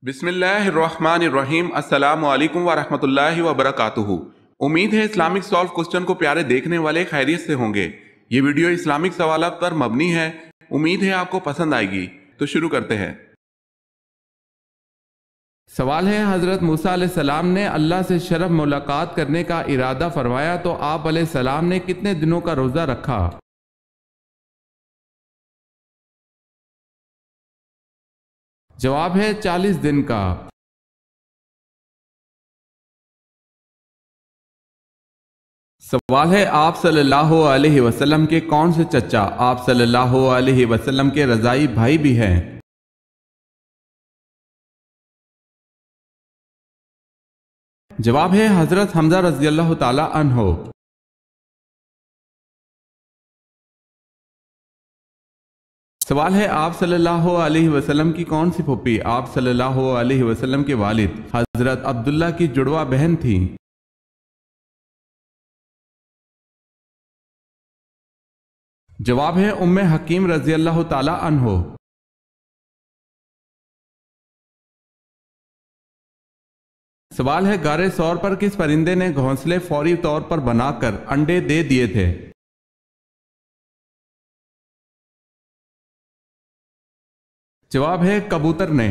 بسم اللہ الرحمن الرحیم۔ السلام علیکم ورحمۃ اللہ وبرکاتہ۔ امید ہے اسلامک سالو کوسچن کو پیارے دیکھنے والے خیریت سے ہوں گے۔ یہ ویڈیو اسلامک سوالات پر مبنی ہے، امید ہے آپ کو پسند آئے گی۔ تو شروع کرتے ہیں۔ سوال ہے، حضرت موسیٰ علیہ السلام نے اللہ سے شرف ملاقات کرنے کا ارادہ فرمایا تو آپ علیہ السلام نے کتنے دنوں کا روزہ رکھا؟ جواب ہے 40 دن کا۔ سوال ہے، آپ صلی اللہ علیہ وسلم کے کون سے چچا آپ صلی اللہ علیہ وسلم کے رضائی بھائی بھی ہیں؟ جواب ہے حضرت حمزہ رضی اللہ تعالی عنہ۔ سوال ہے، آپ صلی اللہ علیہ وسلم کی کون سی پھوپھی آپ صلی اللہ علیہ وسلم کے والد حضرت عبداللہ کی جڑواں بہن تھی؟ جواب ہے ام حکیم رضی اللہ تعالی عنہ۔ سوال ہے، غار ثور پر کس پرندے نے گھونسلے فوری طور پر بنا کر انڈے دے دیے تھے؟ جواب ہے کبوتر نے۔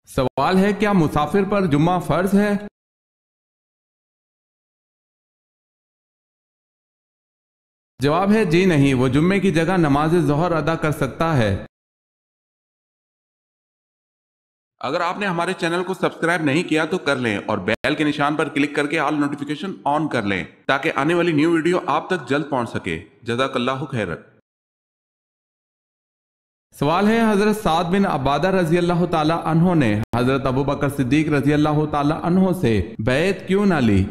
سوال ہے، کیا مسافر پر جمعہ فرض ہے؟ جواب ہے جی نہیں، وہ جمعے کی جگہ نماز ظہر ادا کر سکتا ہے۔ اگر آپ نے ہمارے چینل کو سبسکرائب نہیں کیا تو کر لیں اور بیل کے نشان پر کلک کر کے آل نوٹیفیکیشن آن کر لیں تاکہ آنے والی نیو ویڈیو آپ تک جلد پہنچ سکے۔ جزاک اللہ خیر۔ سوال ہے، حضرت سعد بن عبادہ رضی اللہ تعالی عنہ نے حضرت ابوبکر صدیق رضی اللہ تعالی عنہ سے بیعت کیوں نہ لی؟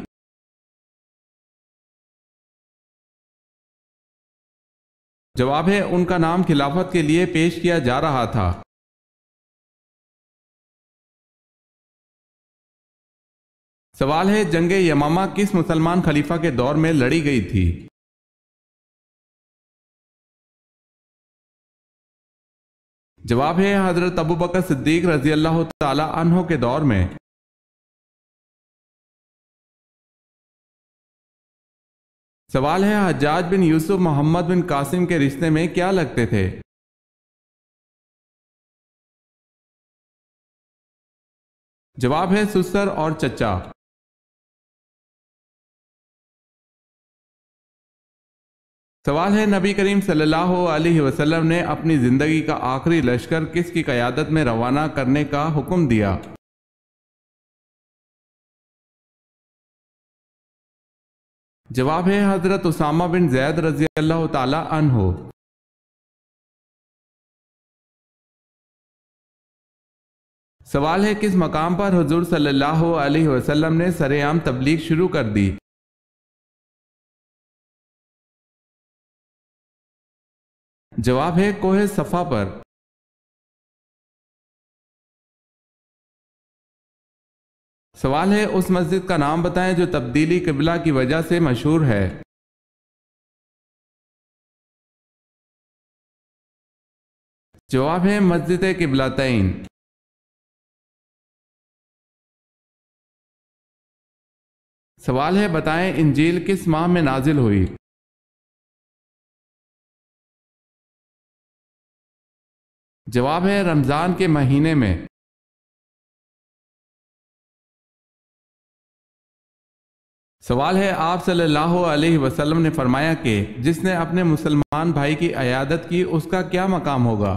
جواب ہے ان کا نام خلافت کے لیے پیش کیا جا رہا تھا۔ سوال ہے، جنگ یمامہ کس مسلمان خلیفہ کے دور میں لڑی گئی تھی؟ جواب ہے حضرت ابوبکر صدیق رضی اللہ تعالی عنہ کے دور میں۔ سوال ہے، حجاج بن یوسف محمد بن قاسم کے رشتے میں کیا لگتے تھے؟ جواب ہے سسر اور چچا۔ سوال ہے، نبی کریم صلی اللہ علیہ وسلم نے اپنی زندگی کا آخری لشکر کس کی قیادت میں روانہ کرنے کا حکم دیا؟ جواب ہے حضرت اسامہ بن زید رضی اللہ تعالی عنہ۔ سوال ہے، کس مقام پر حضور صلی اللہ علیہ وسلم نے سرعام تبلیغ شروع کر دی؟ جواب ہے کوہ صفا پر۔ سوال ہے، اس مسجد کا نام بتائیں جو تبدیلی قبلہ کی وجہ سے مشہور ہے۔ جواب ہے مسجد قبلتین۔ سوال ہے، بتائیں انجیل کس ماہ میں نازل ہوئی؟ جواب ہے رمضان کے مہینے میں۔ سوال ہے، آپ صلی اللہ علیہ وسلم نے فرمایا کہ جس نے اپنے مسلمان بھائی کی عیادت کی اس کا کیا مقام ہوگا؟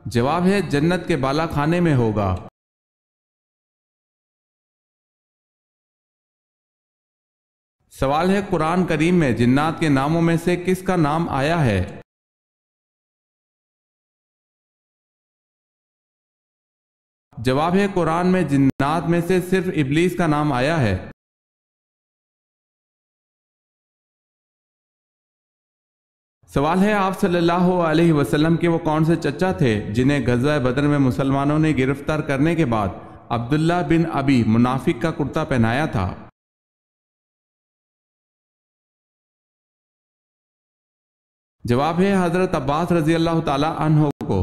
جواب ہے جنت کے بالا خانے میں ہوگا۔ سوال ہے، قرآن کریم میں جنات کے ناموں میں سے کس کا نام آیا ہے؟ جواب ہے قرآن میں جنات میں سے صرف ابلیس کا نام آیا ہے۔ سوال ہے، آپ صلی اللہ علیہ وسلم کے وہ کون سے چچا تھے جنہیں غزوہ بدر میں مسلمانوں نے گرفتار کرنے کے بعد عبداللہ بن ابی منافق کا کرتا پہنایا تھا؟ جواب ہے حضرت عباس رضی اللہ تعالی عنہ کو۔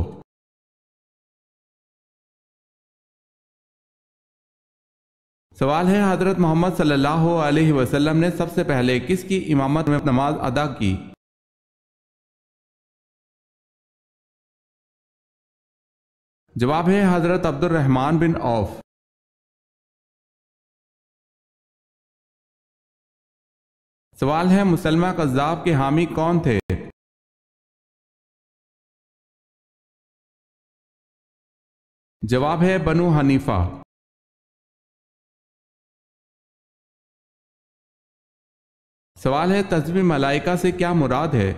سوال ہے حضرت محمد صلی اللہ علیہ وسلم نے سب سے پہلے کس کی امامت میں نماز ادا کی؟ جواب ہے حضرت عبد الرحمن بن عوف۔ سوال ہے مسلمہ کذاب کے حامی کون تھے؟ جواب ہے بنو حنیفہ۔ سوال ہے تسبیح ملائکہ سے کیا مراد ہے؟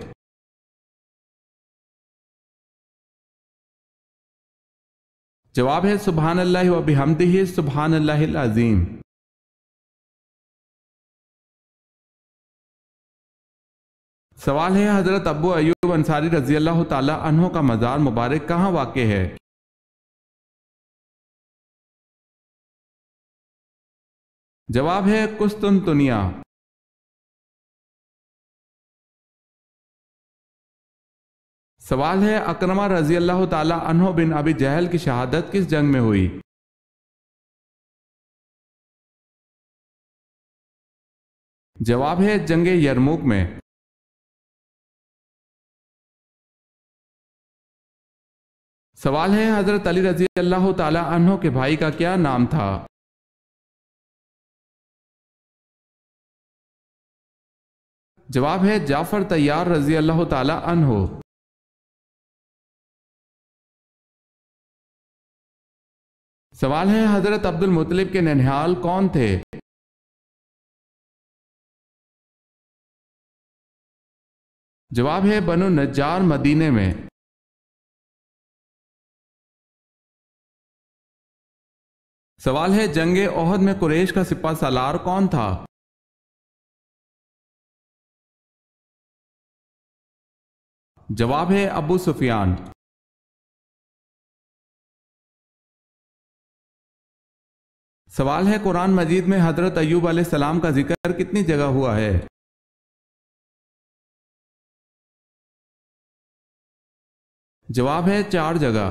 جواب ہے سبحان اللہ و بحمدہ سبحان اللہ العظیم۔ سوال ہے حضرت ابو ایوب انصاری رضی اللہ تعالی عنہ کا مزار مبارک کہاں واقع ہے؟ جواب ہے قسطنطنیہ۔ سوال ہے اکرمہ رضی اللہ تعالی عنہ بن ابی جہل کی شہادت کس جنگ میں ہوئی؟ جواب ہے جنگ یرموک میں۔ سوال ہے حضرت علی رضی اللہ تعالی عنہ کے بھائی کا کیا نام تھا؟ جواب ہے جعفر طیار رضی اللہ تعالی عنہ۔ سوال ہے حضرت عبد المطلب کے ننہال کون تھے؟ جواب ہے بنو نجار مدینے میں۔ سوال ہے جنگ احد میں قریش کا سپہ سالار کون تھا؟ جواب ہے ابو سفیان۔ سوال ہے قرآن مجید میں حضرت ایوب علیہ السلام کا ذکر کتنی جگہ ہوا ہے؟ جواب ہے 4 جگہ۔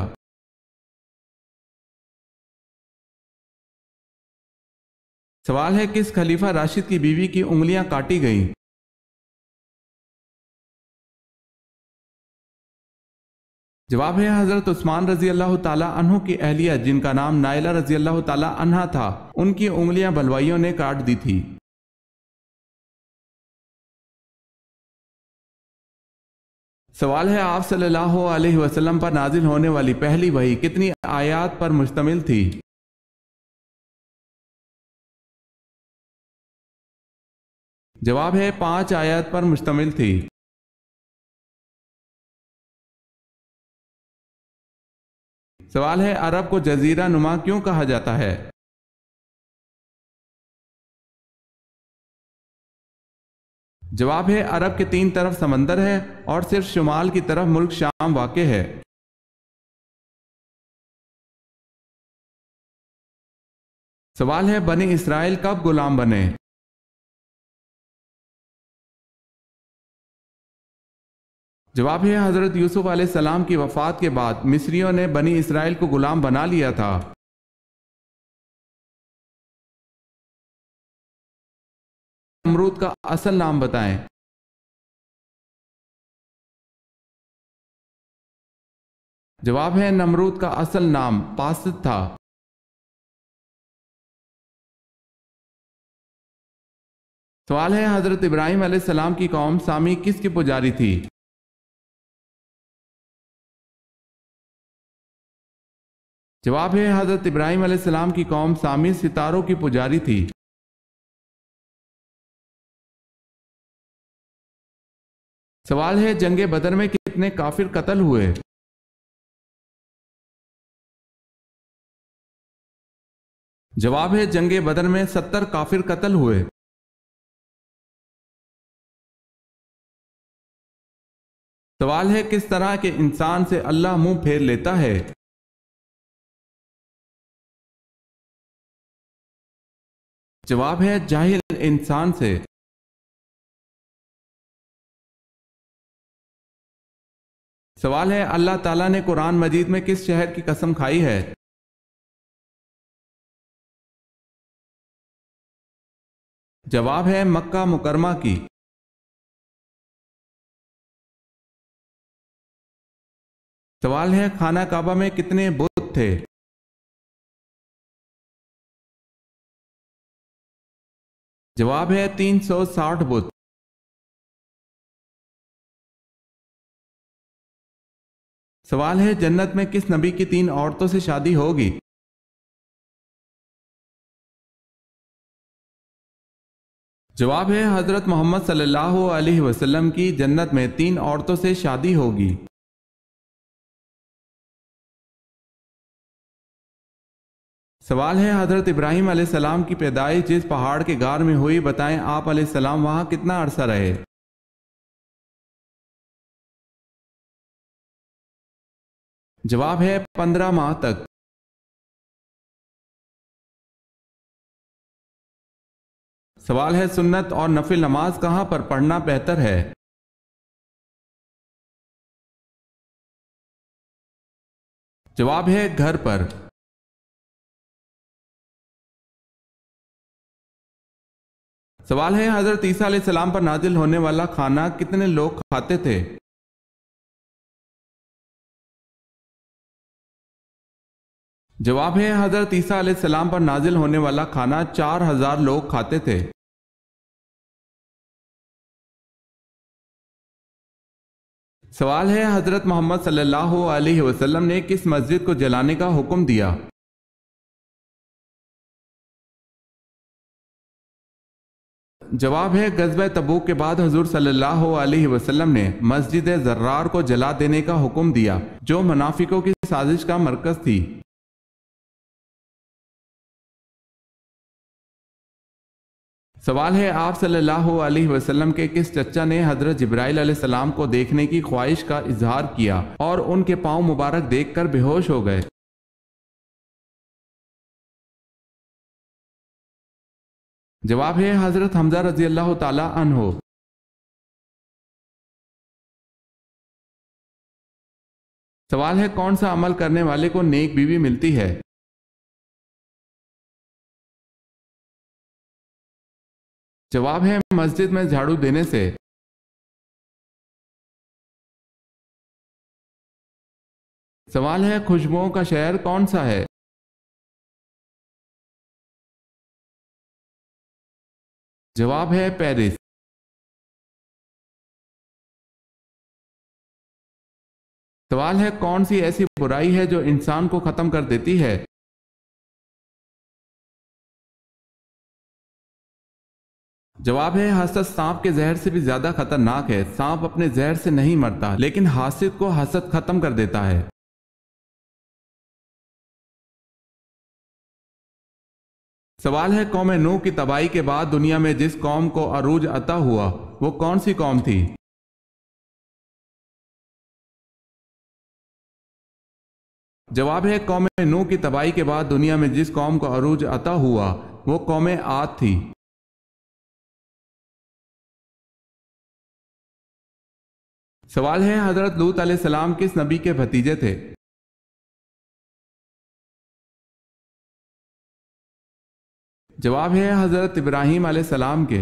سوال ہے کس خلیفہ راشد کی بیوی کی انگلیاں کاٹی گئیں؟ جواب ہے حضرت عثمان رضی اللہ تعالی عنہ کی اہلیہ جن کا نام نائلہ رضی اللہ تعالی عنہ تھا ان کی انگلیاں بلوائیوں نے کاٹ دی تھی۔ سوال ہے آپ صلی اللہ علیہ وسلم پر نازل ہونے والی پہلی وحی کتنی آیات پر مشتمل تھی؟ جواب ہے 5 آیات پر مشتمل تھی۔ سوال ہے عرب کو جزیرہ نما کیوں کہا جاتا ہے؟ جواب ہے عرب کے 3 طرف سمندر ہے اور صرف شمال کی طرف ملک شام واقع ہے۔ سوال ہے بنی اسرائیل کب غلام بنے؟ جواب ہے حضرت یوسف علیہ السلام کی وفات کے بعد مصریوں نے بنی اسرائیل کو غلام بنا لیا تھا۔ نمرود کا اصل نام بتائیں۔ جواب ہے نمرود کا اصل نام پاسد تھا۔ سوال ہے حضرت ابراہیم علیہ السلام کی قوم سامی کس کی پجاری تھی؟ جواب ہے حضرت ابراہیم علیہ السلام کی قوم سامی ستاروں کی پجاری تھی۔ سوال ہے جنگ بدر میں کتنے کافر قتل ہوئے؟ جواب ہے جنگ بدر میں 70 کافر قتل ہوئے۔ سوال ہے کس طرح کے انسان سے اللہ منہ پھیر لیتا ہے؟ جواب ہے جاہل انسان سے۔ سوال ہے اللہ تعالیٰ نے قرآن مجید میں کس شہر کی قسم کھائی ہے؟ جواب ہے مکہ مکرمہ کی۔ سوال ہے خانہ کعبہ میں کتنے بت تھے؟ جواب ہے 360 بت۔ سوال ہے جنت میں کس نبی کی 3 عورتوں سے شادی ہوگی؟ جواب ہے حضرت محمد صلی اللہ علیہ وسلم کی جنت میں 3 عورتوں سے شادی ہوگی۔ سوال ہے حضرت ابراہیم علیہ السلام کی پیدائش جس پہاڑ کے غار میں ہوئی بتائیں آپ علیہ السلام وہاں کتنا عرصہ رہے؟ جواب ہے 15 ماہ تک۔ سوال ہے سنت اور نفل نماز کہاں پر پڑھنا بہتر ہے؟ جواب ہے گھر پر۔ سوال ہے حضرت عیسیٰ علیہ السلام پر نازل ہونے والا کھانا کتنے لوگ کھاتے تھے؟ جواب ہے حضرت عیسیٰ علیہ السلام پر نازل ہونے والا کھانا 4000 لوگ کھاتے تھے۔ سوال ہے حضرت محمد صلی اللہ علیہ وسلم نے کس مسجد کو جلانے کا حکم دیا؟ جواب ہے غزوہ تبوک کے بعد حضور صلی اللہ علیہ وسلم نے مسجد زرار کو جلا دینے کا حکم دیا جو منافقوں کی سازش کا مرکز تھی۔ سوال ہے آپ صلی اللہ علیہ وسلم کے کس چچا نے حضرت جبرائیل علیہ السلام کو دیکھنے کی خواہش کا اظہار کیا اور ان کے پاؤں مبارک دیکھ کر بے ہوش ہو گئے؟ جواب ہے حضرت حمزہ رضی اللہ تعالی عنہ۔ سوال ہے کون سا عمل کرنے والے کو نیک بیوی ملتی ہے؟ جواب ہے مسجد میں جھاڑو دینے سے۔ سوال ہے خوشبوؤں کا شہر کون سا ہے؟ جواب ہے پیرس۔ سوال ہے کون سی ایسی برائی ہے جو انسان کو ختم کر دیتی ہے؟ جواب ہے حسد سانپ کے زہر سے بھی زیادہ خطرناک ہے۔ سانپ اپنے زہر سے نہیں مرتا لیکن حاسد کو حسد ختم کر دیتا ہے۔ سوال ہے قوم نوح کی تباہی کے بعد دنیا میں جس قوم کو عروج عطا ہوا وہ کون سی قوم تھی؟ جواب ہے قوم نوح کی تباہی کے بعد دنیا میں جس قوم کو عروج عطا ہوا وہ قوم عاد تھی۔ سوال ہے حضرت لوط علیہ السلام کس نبی کے بھتیجے تھے؟ جواب ہے حضرت ابراہیم علیہ السلام کے۔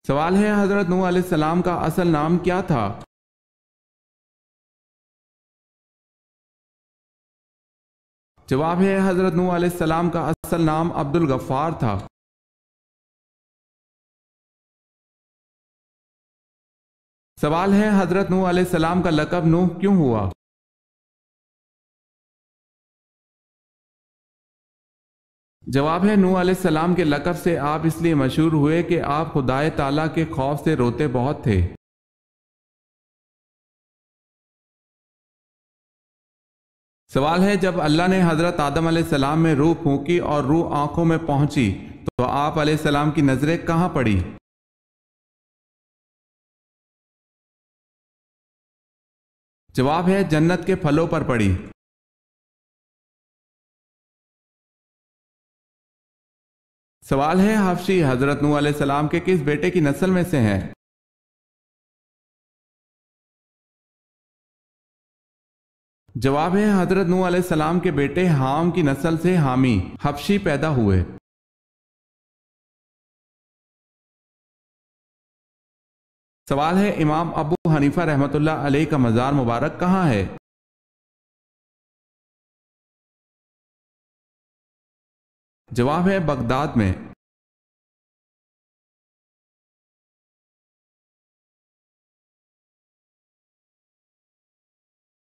سوال ہے حضرت نوح علیہ السلام کا اصل نام کیا تھا؟ جواب ہے حضرت نوح علیہ السلام کا اصل نام عبد الغفار تھا۔ سوال ہے حضرت نوح علیہ السلام کا لقب نوح کیوں ہوا؟ جواب ہے نوح علیہ السلام کے لقب سے آپ اس لیے مشہور ہوئے کہ آپ خدائے تعالیٰ کے خوف سے روتے بہت تھے۔ سوال ہے جب اللہ نے حضرت آدم علیہ السلام میں روح پھونکی اور روح آنکھوں میں پہنچی تو آپ علیہ السلام کی نظریں کہاں پڑی؟ جواب ہے جنت کے پھلوں پر پڑی۔ سوال ہے حفشی حضرت نوح علیہ السلام کے کس بیٹے کی نسل میں سے ہیں؟ جواب ہے حضرت نوح علیہ السلام کے بیٹے حام کی نسل سے حامی حبشی پیدا ہوئے۔ سوال ہے امام ابو حنیفہ رحمۃ اللہ علیہ کا مزار مبارک کہاں ہے؟ جواب ہے بغداد میں۔